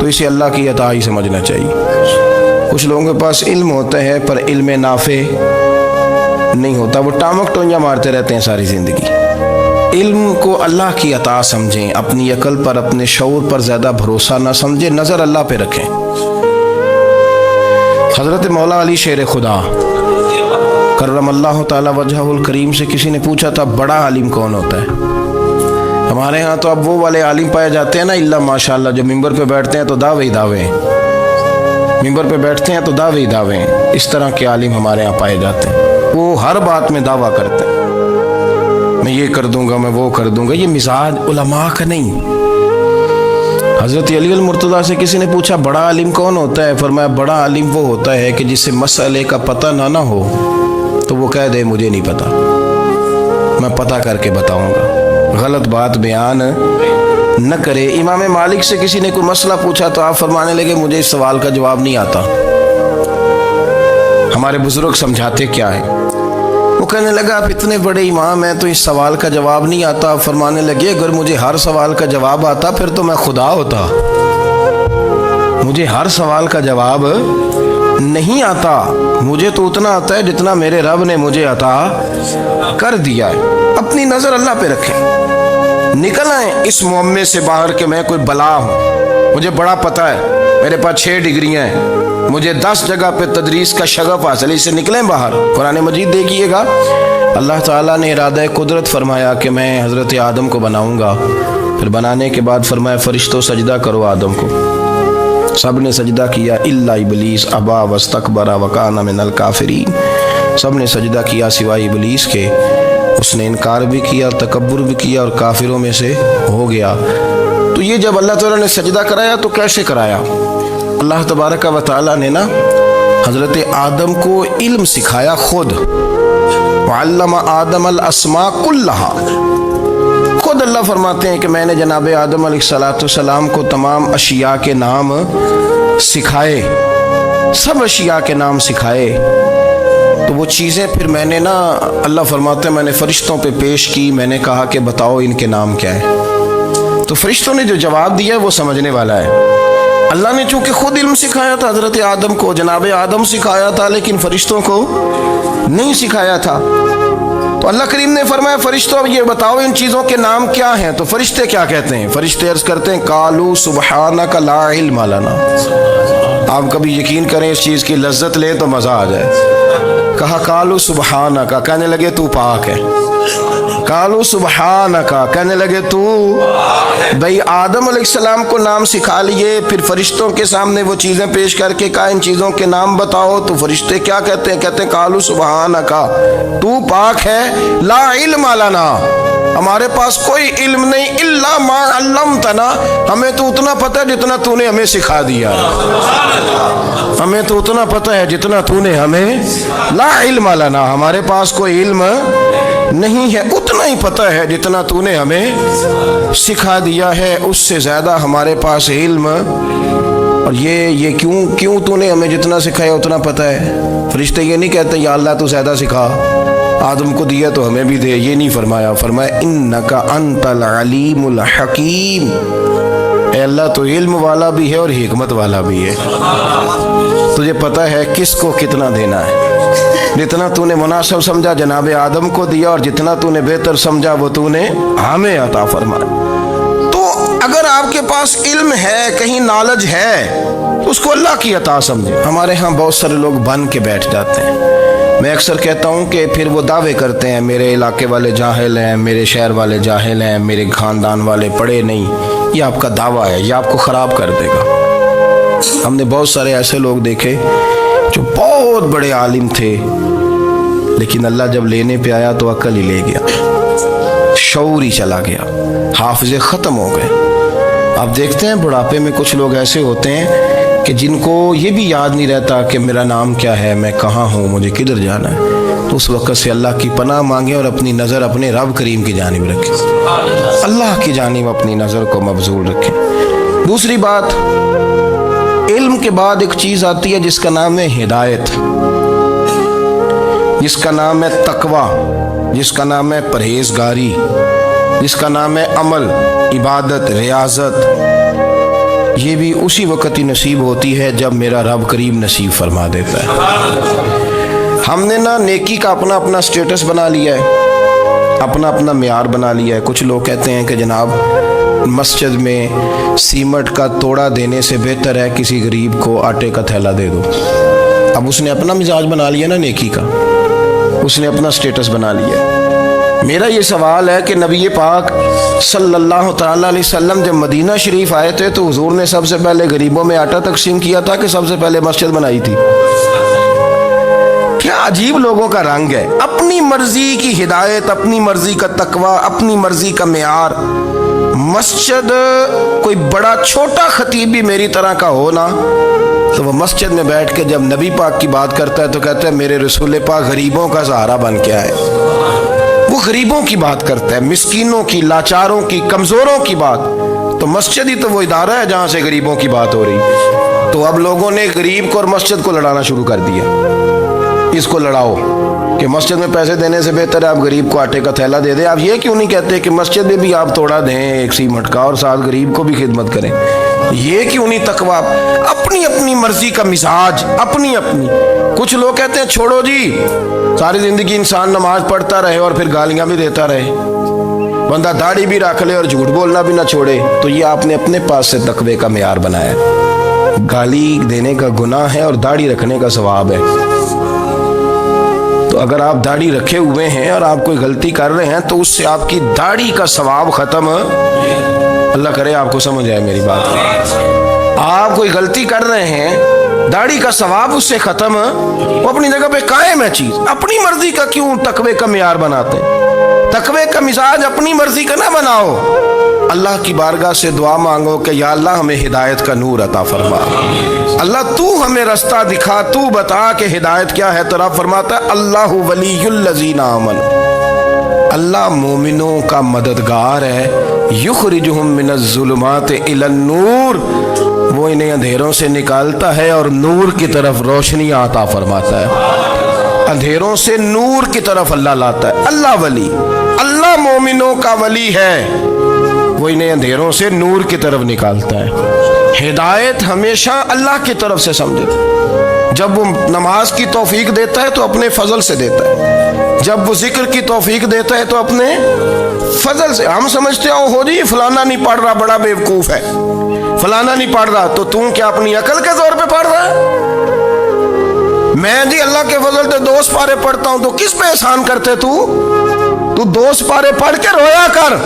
تو اسے اللہ کی عطا ہی سمجھنا چاہیے۔ کچھ لوگوں کے پاس علم ہوتا ہے پر علم نافع نہیں ہوتا، وہ ٹامک ٹونجا مارتے رہتے ہیں ساری زندگی۔ علم کو اللہ کی عطا سمجھیں، اپنی عقل پر اپنے شعور پر زیادہ بھروسہ نہ سمجھیں، نظر اللہ پہ رکھیں۔ حضرت مولا علی شیر خدا کرم اللہ تعالی وجہہ الکریم سے کسی نے پوچھا تھا بڑا عالم کون ہوتا ہے؟ ہمارے ہاں تو اب وہ والے عالم پائے جاتے ہیں نا، اللہ ماشاءاللہ، جو ممبر پہ بیٹھتے ہیں تو دعوے ہی دعوے ہیں، ممبر پہ بیٹھتے ہیں تو دعوے ہی دعوے ہیں، اس طرح کے عالم ہمارے ہاں پائے جاتے ہیں۔ وہ ہر بات میں دعویٰ کرتے ہیں، میں یہ کر دوں گا، میں وہ کر دوں گا۔ یہ مزاج علماء کا نہیں۔ حضرت علی المرتضیٰ سے کسی نے پوچھا بڑا عالم کون ہوتا ہے؟ فرمایا بڑا عالم وہ ہوتا ہے کہ جسے مسئلے کا پتہ نہ ہو تو وہ کہہ دے مجھے نہیں پتا، میں پتہ کر کے بتاؤں گا، غلط بات بیان نہ کرے۔ امام مالک سے کسی نے کوئی مسئلہ پوچھا تو آپ فرمانے لگے مجھے اس سوال کا جواب نہیں آتا، ہمارے بزرگ سمجھاتے کیا ہے؟ وہ کہنے لگا آپ اتنے بڑے امام ہیں تو اس سوال کا جواب نہیں آتا۔ آپ فرمانے لگے اگر مجھے ہر سوال کا جواب آتا پھر تو میں خدا ہوتا، مجھے ہر سوال کا جواب نہیں آتا، مجھے تو اتنا آتا ہے جتنا میرے رب نے مجھے عطا کر دیا ہے۔ اپنی نظر اللہ پہ رکھیں، نکل آئیں اس معمے سے باہر کہ میں کوئی بلا ہوں، مجھے بڑا پتہ ہے، میرے پاس 6 ڈگریاں ہیں، مجھے 10 جگہ پہ تدریس کا شغف حاصل ہے، اس سے نکلیں باہر۔ قرآن مجید دیکھیے گا، اللہ تعالیٰ نے ارادہ قدرت فرمایا کہ میں حضرت آدم کو بناؤں گا، پھر بنانے کے بعد فرمایا فرشتوں سجدہ کرو آدم کو، سب نے سجدہ کیا الا ابلیس ابا واستکبر وکان من الکافرین، سب نے سجدہ کیا سوائے ابلیس کے، اس نے انکار بھی کیا، تکبر بھی کیا اور کافروں میں سے ہو گیا۔ تو یہ جب اللہ تعالیٰ نے سجدہ کرایا تو کیسے کرایا؟ اللہ تبارک و تعالیٰ نے نا حضرت آدم کو علم سکھایا خود، وعلم آدم الاسماء کلہا، خود اللہ فرماتے ہیں کہ میں نے جناب آدم علیہ السلام کو تمام اشیاء کے نام سکھائے، سب اشیاء کے نام سکھائے۔ تو وہ چیزیں پھر میں نے نا، اللہ فرماتے ہیں میں نے فرشتوں پہ پیش کی، میں نے کہا کہ بتاؤ ان کے نام کیا ہے، تو فرشتوں نے جو جواب دیا وہ سمجھنے والا ہے۔ اللہ نے چونکہ خود علم سکھایا تھا حضرت آدم کو، جناب آدم سکھایا تھا، لیکن فرشتوں کو نہیں سکھایا تھا۔ تو اللہ کریم نے فرمایا فرشتوں یہ بتاؤ ان چیزوں کے نام کیا ہیں؟ تو فرشتے کیا کہتے ہیں؟ فرشتے عرض کرتے ہیں قالوا سبحانک لا علم لنا۔ آپ کبھی یقین کریں اس چیز کی لذت لیں تو مزہ آ جائے۔ کہا قالوا سبحانک، کہنے لگے تو پاک ہے، قالوا سبحانک، کہنے لگے تو بھئی آدم علیہ السلام کو نام سکھا لیے، پھر فرشتوں کے سامنے وہ چیزیں پیش کر کے کہا ان چیزوں کے نام بتاؤ، تو فرشتے کیا کہتے ہیں؟ کہتے ہیں قالوا سبحانک، تو پاک ہے، لا علم لنا، ہمارے پاس کوئی علم نہیں، الا ما علمتنا، ہمیں تو اتنا پتہ ہے جتنا تو نے ہمیں سکھا دیا، ہمیں تو اتنا پتہ ہے جتنا تو نے ہمیں، لا علم لنا، ہمارے پاس کوئی علم نہیں ہے، اتنا ہی پتہ ہے جتنا تو نے ہمیں سکھا دیا ہے، اس سے زیادہ ہمارے پاس علم۔ اور یہ کیوں تو نے ہمیں جتنا سکھایا اتنا پتہ ہے؟ فرشتے یہ نہیں کہتے یا اللہ تو زیادہ سکھا، آدم کو دیا تو ہمیں بھی دے، یہ نہیں فرمایا، فرمایا انک انت العلیم الحکیم، اے اللہ تو علم والا بھی ہے اور حکمت والا بھی ہے، تجھے پتہ ہے کس کو کتنا دینا ہے، جتنا تو نے مناسب سمجھا جناب آدم کو دیا، اور جتنا تو نے بہتر سمجھا وہ تو نے ہمیں عطا فرمایا۔ تو اگر آپ کے پاس علم ہے، کہیں نالج ہے، تو اس کو اللہ کی عطا سمجھیں۔ ہمارے ہاں بہت سارے لوگ بن کے بیٹھ جاتے ہیں، میں اکثر کہتا ہوں کہ پھر وہ دعوے کرتے ہیں میرے علاقے والے جاہل ہیں، میرے شہر والے جاہل ہیں، میرے خاندان والے پڑھے نہیں، یہ آپ کا دعویٰ ہے، یہ آپ کو خراب کر دے گا۔ ہم نے بہت سارے ایسے لوگ دیکھے جو بہت بڑے عالم تھے، لیکن اللہ جب لینے پہ آیا تو عقل ہی لے گیا، شعور ہی چلا گیا، حافظے ختم ہو گئے۔ آپ دیکھتے ہیں بڑھاپے میں کچھ لوگ ایسے ہوتے ہیں کہ جن کو یہ بھی یاد نہیں رہتا کہ میرا نام کیا ہے، میں کہاں ہوں، مجھے کدھر جانا ہے۔ تو اس وقت سے اللہ کی پناہ مانگیں اور اپنی نظر اپنے رب کریم کی جانب رکھیں، اللہ کی جانب اپنی نظر کو مبذول رکھیں۔ دوسری بات، علم کے بعد ایک چیز آتی ہے جس کا نام ہے ہدایت، جس کا نام ہے تقوی، جس کا نام ہے پرہیزگاری، جس کا نام ہے عمل، عبادت، ریاضت، یہ بھی اسی وقت ہی نصیب ہوتی ہے جب میرا رب کریم نصیب فرما دیتا ہے۔ ہم نے نا نیکی کا اپنا اپنا سٹیٹس بنا لیا ہے، اپنا اپنا معیار بنا لیا ہے۔ کچھ لوگ کہتے ہیں کہ جناب مسجد میں سیمنٹ کا توڑا دینے سے بہتر ہے کسی غریب کو آٹے کا تھیلا دے دو۔ اب اس نے اپنا مزاج بنا لیا نا نیکی کا، اس نے اپنا سٹیٹس بنا لیا۔ میرا یہ سوال ہے کہ نبی پاک صلی اللہ تعالیٰ علیہ وسلم جب مدینہ شریف آئے تھے تو حضور نے سب سے پہلے غریبوں میں آٹا تقسیم کیا تھا کہ سب سے پہلے مسجد بنائی تھی؟ کیا عجیب لوگوں کا رنگ ہے، اپنی مرضی کی ہدایت، اپنی مرضی کا تقوی، اپنی مرضی کا معیار۔ مسجد کوئی بڑا چھوٹا خطیب بھی میری طرح کا ہو نا تو وہ مسجد میں بیٹھ کے جب نبی پاک کی بات کرتا ہے تو کہتا ہے میرے رسول پاک غریبوں کا سہارا بن کے آئے۔ وہ غریبوں کی بات کرتا ہے، مسکینوں کی، لاچاروں کی، کمزوروں کی بات۔ تو مسجد ہی تو وہ ادارہ ہے جہاں سے غریبوں کی بات ہو رہی۔ تو اب لوگوں نے غریب کو اور مسجد کو لڑانا شروع کر دیا، اس کو لڑاؤ کہ مسجد میں پیسے دینے سے بہتر ہے آپ غریب کو آٹے کا تھیلا دے دیں۔ آپ یہ کیوں نہیں کہتے کہ مسجد میں بھی آپ توڑا دیں ایک سیمنٹ کا اور ساتھ غریب کو بھی خدمت کریں؟ یہ کیوں نہیں تقویٰ؟ اپنی اپنی مرضی کا مزاج، اپنی اپنی۔ کچھ لوگ کہتے ہیں چھوڑو جی، ساری زندگی انسان نماز پڑھتا رہے اور پھر گالیاں بھی دیتا رہے، بندہ داڑھی بھی رکھ لے اور جھوٹ بولنا بھی نہ چھوڑے، تو یہ آپ نے اپنے پاس سے تقوی کا معیار بنایا ہے۔ گالی دینے کا گناہ ہے اور داڑھی رکھنے کا ثواب ہے۔ تو اگر آپ داڑھی رکھے ہوئے ہیں اور آپ کوئی غلطی کر رہے ہیں تو اس سے آپ کی داڑھی کا ثواب ختم، اللہ کرے آپ کو سمجھ آئے میری بات۔ آپ کوئی غلطی کر رہے ہیں، داڑھی کا ثواب اس سے ختم، وہ اپنی جگہ پہ قائم ہے چیز۔ اپنی مرضی کا کیوں تقوی کا معیار بناتے ہیں؟ تقوی کا مزاج اپنی مرضی کا نہ بناؤ۔ اللہ کی بارگاہ سے دعا مانگو کہ یا اللہ ہمیں ہدایت کا نور عطا فرما، اللہ تو ہمیں رستہ دکھا، تو بتا کہ ہدایت کیا ہے۔ تو رب فرماتا ہے اللہ ولی الذین آمنوا، اللہ مومنوں کا مددگار ہے، یخرجہم من الظلمات الی النور، وہ انہیں اندھیروں سے نکالتا ہے اور نور کی طرف روشنی عطا فرماتا ہے۔ اندھیروں سے نور کی طرف اللہ لاتا ہے۔ اللہ ولی، اللہ مومنوں کا ولی ہے، وہ انہیں اندھیروں سے نور کی طرف نکالتا ہے۔ ہدایت ہمیشہ اللہ کی طرف سے سمجھے۔ جب وہ نماز کی توفیق دیتا ہے تو اپنے فضل سے دیتا ہے، جب وہ ذکر کی توفیق دیتا ہے تو اپنے فضل سے۔ ہم سمجھتے ہو جی فلانا نہیں پڑھ رہا بڑا بیوقوف ہے، فلانا نہیں پڑھ رہا، تو تم کیا اپنی عقل کے زور پہ پڑھ رہا ہے؟ میں جی اللہ کے فضل سے 2 سپارے پڑھتا ہوں، تو کس پہ احسان کرتے تو 2 سپارے پڑھ کے رویا کر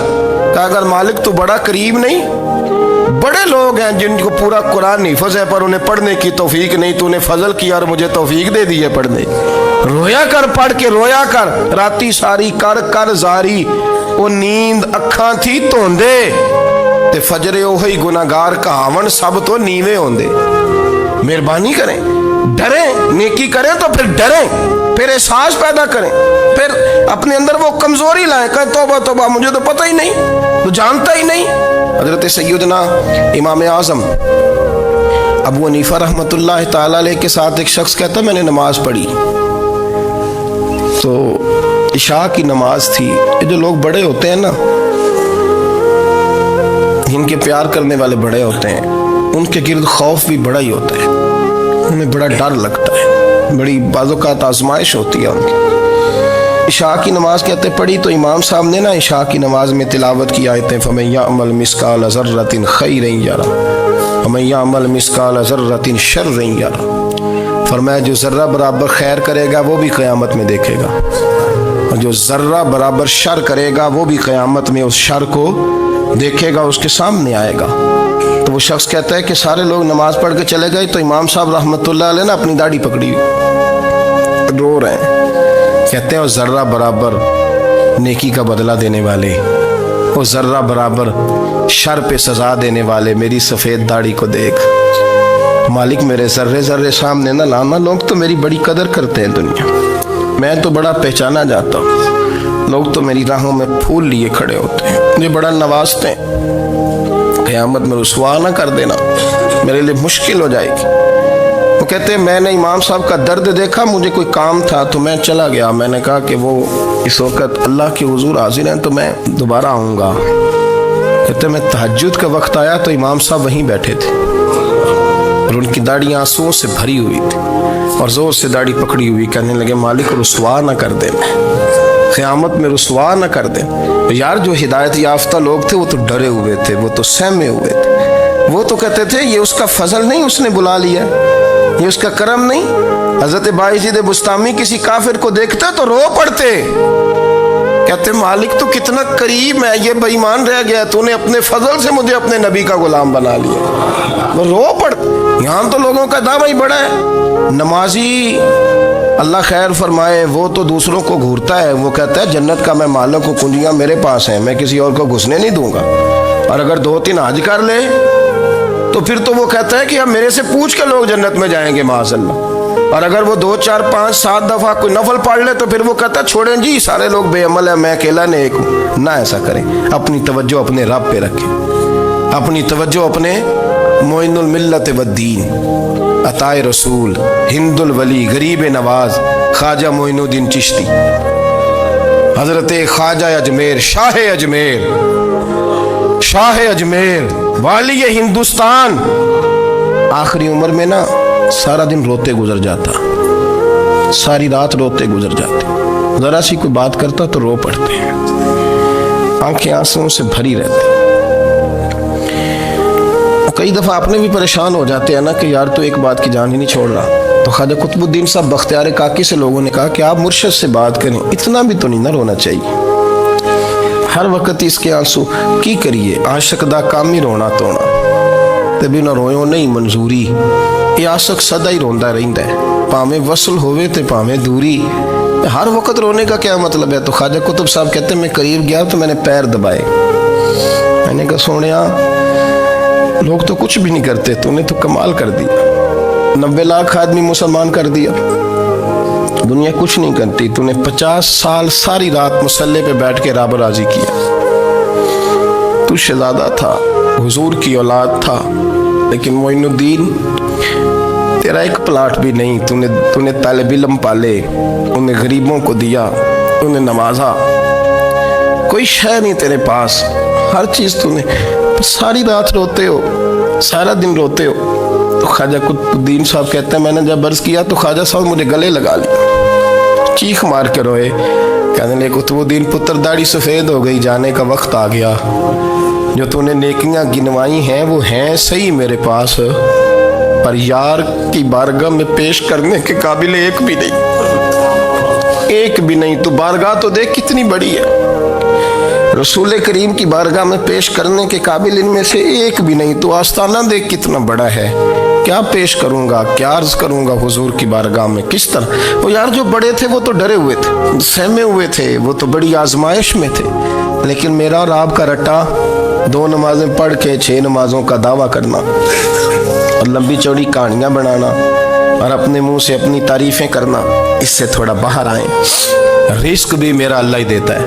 کہ اگر مالک تو بڑا قریب نہیں؟ بڑے لوگ ہیں جن کو پورا قرآن حفظ ہے پر انہیں پڑھنے کی توفیق نہیں، تو نے فضل کیا اور مجھے توفیق دے دی ہے پڑھنے۔ رویا کر، پڑھ کے رویا کر، راتی ساری کر کر زاری، وہ نیند اکھاں تھی توندے تے فجرے اوہی گناہگار کہاون سب تو نیوے ہوندے۔ مہربانی کریں، ڈریں، نیکی کریں تو پھر ڈریں، پھر احساس پیدا کریں، پھر اپنے اندر وہ کمزوری لائیں کہ توبہ توبہ مجھے تو پتہ ہی نہیں، تو جانتا ہی نہیں۔ حضرت سیدنا امام اعظم ابو حنیفہ رحمۃ اللہ تعالی علیہ کے ساتھ ایک شخص کہتا میں نے نماز پڑھی، تو عشاء کی نماز تھی۔ یہ جو لوگ بڑے ہوتے ہیں نا، جن کے پیار کرنے والے بڑے ہوتے ہیں، ان کے گرد خوف بھی بڑا ہی ہوتا ہے، انہیں بڑا ڈر لگتا ہے، بڑی بعض اوقات آزمائش ہوتی ہے ان کی۔ عشاء کی نماز کہتے پڑھی تو امام صاحب نے نا عشاء کی نماز میں تلاوت کی آیتیں فَمَن يَعْمَلْ مِثْقَالَ ذَرَّةٍ خَيْرًا يَرَهُ وَمَن يَعْمَلْ مِثْقَالَ ذَرَّةٍ شَرًّا يَرَهُ، فرمایا جو ذرہ برابر خیر کرے گا وہ بھی قیامت میں دیکھے گا، اور جو ذرہ برابر شر کرے گا وہ بھی قیامت میں اس شر کو دیکھے گا، اس کے سامنے آئے گا۔ تو وہ شخص کہتا ہے کہ سارے لوگ نماز پڑھ کے چلے گئے تو امام صاحب رحمۃ اللہ علیہ نے اپنی داڑھی پکڑی، رو رہے ہیں، کہتے ہیں وہ ذرہ برابر نیکی کا بدلہ دینے والے، وہ ذرہ برابر شر پہ سزا دینے والے میری سفید داڑھی کو دیکھ، مالک میرے ذرے ذرے سامنے نہ لانا، لوگ تو میری بڑی قدر کرتے ہیں دنیا، میں تو بڑا پہچانا جاتا ہوں، لوگ تو میری راہوں میں پھول لیے کھڑے ہوتے ہیں، مجھے بڑا نوازتے ہیں، قیامت میں رسوا نہ کر دینا، میرے لیے مشکل ہو جائے گی۔ وہ کہتے ہیں میں نے امام صاحب کا درد دیکھا، مجھے کوئی کام تھا تو میں چلا گیا، میں نے کہا کہ وہ اس وقت اللہ کے حضور حاضر ہیں تو میں دوبارہ آؤں گا، کہتے میں تہجد کا وقت آیا تو امام صاحب وہیں بیٹھے تھے اور ان کی داڑھی آنسوؤں سے بھری ہوئی تھی اور زور سے داڑھی پکڑی ہوئی، کہنے لگے مالک رسوا نہ کر دے، میں قیامت میں رسوا نہ کر دے۔ یار جو ہدایت یافتہ لوگ تھے وہ تو ڈرے ہوئے تھے، وہ تو سہمے ہوئے تھے، وہ تو کہتے تھے یہ اس کا فضل نہیں، اس نے بلا لیا، یہ اس کا کرم نہیں۔ حضرت باعزید بستامی کسی کافر کو دیکھتا تو رو پڑتے، کہتے مالک تو کتنا قریب ہے، یہ بے ایمان رہ گیا، تو نے اپنے فضل سے مجھے اپنے نبی کا غلام بنا لیا، وہ رو پڑ۔ یہاں تو لوگوں کا دعویٰ ہی بڑا ہے۔ نمازی اللہ خیر فرمائے وہ تو دوسروں کو گھورتا ہے، وہ کہتا ہے جنت کا میں مالک ہوں، کنجیاں میرے پاس ہیں، میں کسی اور کو گھسنے نہیں دوں گا، اور اگر 2-3 حج کر لے تو پھر تو وہ کہتا ہے کہ اب میرے سے پوچھ کے لوگ جنت میں جائیں گے معاذ اللہ، اور اگر وہ 2 4 5 7 دفعہ کوئی نفل پڑھ لے تو پھر وہ کہتا ہے چھوڑیں جی سارے لوگ بے عمل ہیں، میں اکیلا نیک ہوں۔ نہ ایسا کریں، اپنی توجہ اپنے رب پہ رکھیں، اپنی توجہ اپنے معین الملت والدین، عطائے رسول، ہند الولی، غریب نواز، خواجہ معین الدین چشتی، حضرت خواجہ اجمیر، شاہ اجمیر، شاہ اجمیر، والی ہندوستان۔ آخری عمر میں نا سارا دن روتے گزر جاتا، ساری رات روتے گزر جاتے، ذرا سی کوئی بات کرتا تو رو پڑتے ہیں، آنکھیں آنسوؤں سے بھری رہتی۔ کئی دفعہ آپ نے بھی پریشان ہو جاتے ہیں نا کہ یار تو ایک بات کی جان ہی نہیں چھوڑ رہا، تو خواجہ قطب الدین صاحب بختیار کاکی سے لوگوں نے کہا کہ آپ مرشد سے بات کریں، اتنا بھی تو نہیں نہ رونا چاہیے، ہر وقت اس کے آنسو کی کریے، عاشق دا کام ہی رونا تونا، تبھی نہ رویوں نہیں منظوری، یہ عاشق سدا ہی روندا رہندا ہے، پاویں وصل ہوئے تے پاویں دوری، ہر وقت رونے کا کیا مطلب ہے؟ تو خواجہ قطب صاحب کہتے ہیں میں قریب گیا تو میں نے پیر دبائے، میں نے کہا سونیا لوگ تو کچھ بھی نہیں کرتے، تو نے تو کمال کر دیا، 90 لاکھ آدمی مسلمان کر دیا، دنیا کچھ نہیں کرتی، تو نے 50 سال ساری رات مسلح پہ بیٹھ کے رب راضی کیا، تو شہزادہ تھا، حضور کی اولاد تھا، لیکن معین الدین تیرا ایک پلاٹ بھی نہیں، تو نے طالب علم پالے، انہیں غریبوں کو دیا، انہیں نوازا، کوئی شے نہیں تیرے پاس، ہر چیز تو نے، ساری رات روتے ہو، سارا دن روتے ہو۔ تو خواجہ قطب الدین صاحب کہتے ہیں میں نے جب عرض کیا تو خواجہ صاحب مجھے گلے لگا لیا، چیخ مار کے روئے، کہنے لگے قطب الدین پتر داڑھی سفید ہو گئی، جانے کا وقت آ گیا، جو تو نے نیکیاں گنوائی ہیں وہ ہیں صحیح میرے پاس، پر یار کی بارگاہ میں پیش کرنے کے قابل ایک بھی نہیں، ایک بھی نہیں، تو بارگاہ تو دیکھ کتنی بڑی ہے، رسول کریم کی بارگاہ میں پیش کرنے کے قابل ان میں سے ایک بھی نہیں، تو آستانہ دیکھ کتنا بڑا ہے، کیا پیش کروں گا، کیا عرض کروں گا حضور کی بارگاہ میں، کس طرح؟ وہ یار جو بڑے تھے وہ تو ڈرے ہوئے تھے، سہمے ہوئے تھے، وہ تو بڑی آزمائش میں تھے، لیکن میرا اور آپ کا رٹا 2 نمازیں پڑھ کے 6 نمازوں کا دعویٰ کرنا اور لمبی چوڑی کہانیاں بنانا اور اپنے منہ سے اپنی تعریفیں کرنا، اس سے تھوڑا باہر آئیں۔ رزق بھی میرا اللہ ہی دیتا ہے،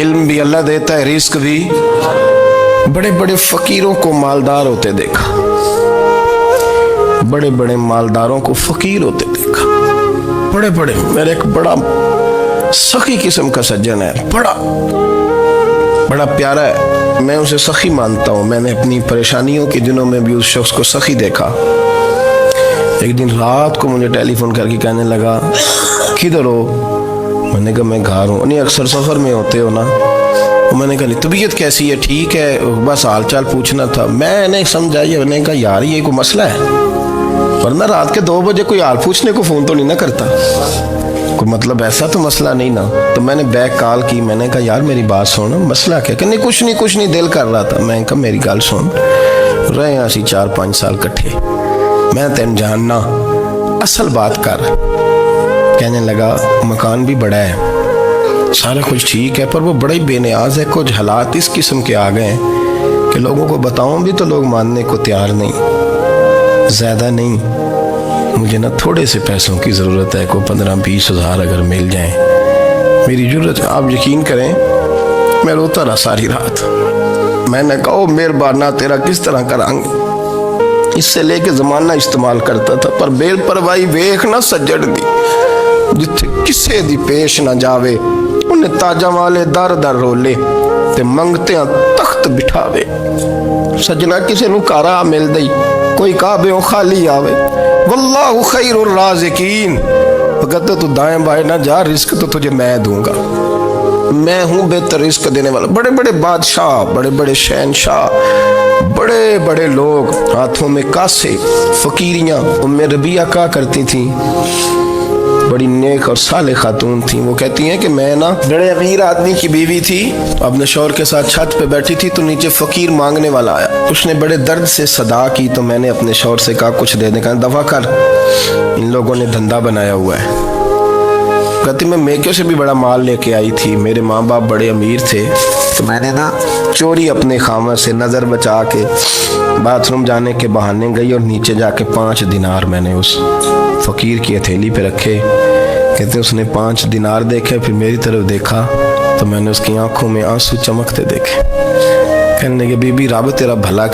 علم بھی اللہ دیتا ہے، رزق بھی۔ بڑے بڑے فقیروں کو مالدار ہوتے دیکھا، بڑے بڑے مالداروں کو فقیر ہوتے دیکھا، بڑے بڑے، میرے ایک بڑا سخی قسم کا سجن ہے، بڑا پیارا ہے، میں اسے سخی مانتا ہوں، میں نے اپنی پریشانیوں کے دنوں میں بھی اس شخص کو سخی دیکھا۔ ایک دن رات کو مجھے ٹیلی فون کر کے کہنے لگا کدھر ہو؟ میں نے کہا میں گھر ہوں۔ نہیں اکثر سفر میں ہوتے ہو نا؟ میں نے کہا طبیعت کیسی ہے؟ ٹھیک ہے، بس حال چال پوچھنا تھا۔ میں نے سمجھائی، میں نے کہا یار یہ کوئی مسئلہ ہے، ورنہ رات کے 2 بجے کوئی حال پوچھنے کو فون تو نہیں نہ کرتا، کوئی مطلب ایسا تو مسئلہ نہیں نا۔ تو میں نے بیک کال کی، میں نے کہا یار میری بات سن، مسئلہ کیا؟ کہ نہیں کچھ نہیں دل کر رہا تھا۔ میں نے کہا میری گال سن، رہے ہیں اسی 4-5 سال کٹھے، میں تین جاننا، اصل بات کر۔ کہنے لگا مکان بھی بڑا ہے، سارا کچھ ٹھیک ہے، پر وہ بڑا ہی بے نیاز ہے، کچھ حالات اس قسم کے آ گئے ہیں کہ لوگوں کو بتاؤں بھی تو لوگ ماننے کو تیار نہیں، زیادہ نہیں، مجھے نا تھوڑے سے پیسوں کی ضرورت ہے، کوئی 15-20 ہزار اگر مل جائیں، میری ضرورت ہے۔ آپ یقین کریں میں روتا رہا ساری رات۔ میں نے کہا مہربانہ تیرا کس طرح کریں گے، اس سے لے کے زمانہ استعمال کرتا تھا، پر بے پرواہی ویکھ نہ سجڑ دی، جتھے کسے دی پیش نہ جاوے انہیں تاجاں والے در در رولے تے منگتے ہیں تخت بٹھاوے. سجنا کسے نو کارا مل دئی کوئی کعبے خالی آوے. واللہ خیر الرازقین. اگر تو دائیں بائیں نہ جا رزق تو تجھے میں دوں گا. میں ہوں بہتر رزق دینے والا. بڑے بڑے بادشاہ, بڑے بڑے شہنشاہ, بڑے بڑے لوگ ہاتھوں میں کاسے, فقیریاں. ام ربیہ کہا کرتی تھیں, بڑی نیک اور صالح خاتون تھیں. وہ کہتی ہیں کہ میں نا بڑے امیر آدمی کی بیوی تھی, اپنے شوہر کے ساتھ چھت پہ بیٹھی تھی تو نیچے فقیر مانگنے والا آیا. اس نے بڑے درد سے صدا کی تو میں نے اپنے شوہر سے کہا کچھ دے دیں. کہا دفع کر, ان لوگوں نے دھندا بنایا ہوا ہے. کہتی میں میکے سے بھی بڑا مال لے کے آئی تھی, میرے ماں باپ بڑے امیر تھے تو میں نے نا چوری اپنے خامہ سے نظر بچا کے باتھ روم جانے کے بہانے گئی اور نیچے جا کے 5 دینار میں نے اس فقیر کی ہتھیلی پہ رکھے. کہتے اس نے 5 دینار دیکھے, پھر میری طرف دیکھا تو میں نے اس کی آنکھوں میں آنسو چمکتے دیکھے. کہنے لگے بی بی رب تیرا بھلا